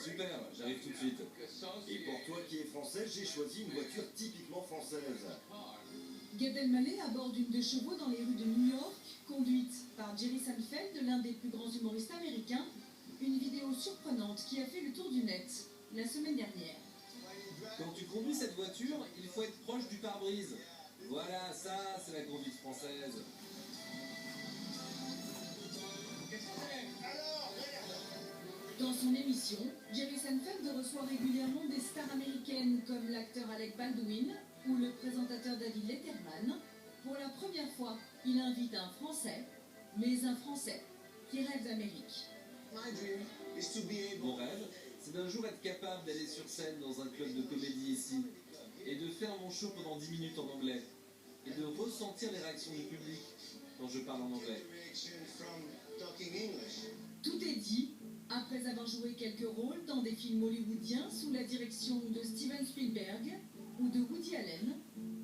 Super, j'arrive tout de suite. Et pour toi qui es français, j'ai choisi une voiture typiquement française. Gad Elmaleh aborde une de chevaux dans les rues de New York, conduite par Jerry Seinfeld, l'un des plus grands humoristes américains. Une vidéo surprenante qui a fait le tour du net la semaine dernière. Quand tu conduis cette voiture, il faut être proche du pare-brise. Voilà, ça, c'est la conduite française. Dans son émission, Jerry Seinfeld reçoit régulièrement des stars américaines comme l'acteur Alec Baldwin ou le présentateur David Letterman. Pour la première fois, il invite un Français, mais un Français qui rêve d'Amérique. Mon rêve, c'est d'un jour être capable d'aller sur scène dans un club de comédie ici et de faire mon show pendant 10 minutes en anglais et de ressentir les réactions du public quand je parle en anglais. Tout est dit après avoir joué quelques rôles dans des films hollywoodiens sous la direction de Steven Spielberg ou de Woody Allen.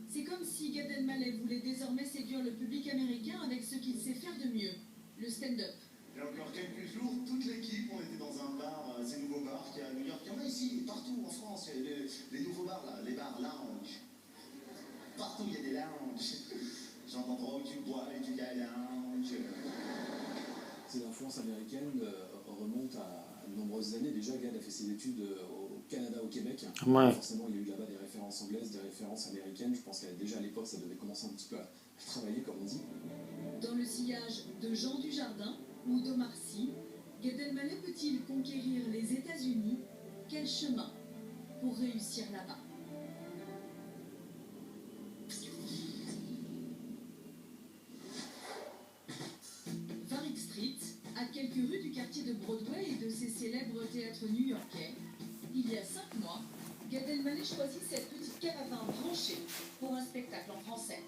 C'est comme si Gad Elmaleh voulait désormais séduire le public américain avec ce qu'il sait faire de mieux, le stand-up. Il y a encore quelques jours, toute l'équipe, on était dans un bar, ces nouveaux bars qu'il y a à New York. Il y en a ici, partout en France, il y a les nouveaux bars là, les bars lounge. Partout il y a des lounges. J'entends trop, tu bois et tu dis lounge. Ces influences américaines remontent à de nombreuses années. Déjà, Gad a fait ses études au Canada, au Québec. Ouais. Forcément, il y a eu là-bas des références anglaises, des références américaines. Je pense qu'à déjà à l'époque, ça devait commencer un petit peu à travailler, comme on dit. Dans le sillage de Jean Dujardin ou d'Omar Sy, Gad Elmaleh peut-il conquérir les États-Unis? Quel chemin pour réussir là-bas? Varick Street, à quelques rues du quartier de Broadway et de ses célèbres théâtres new-yorkais, il y a 5 mois, Gad Elmaleh choisit cette petite cave à vin branchée pour un spectacle en français.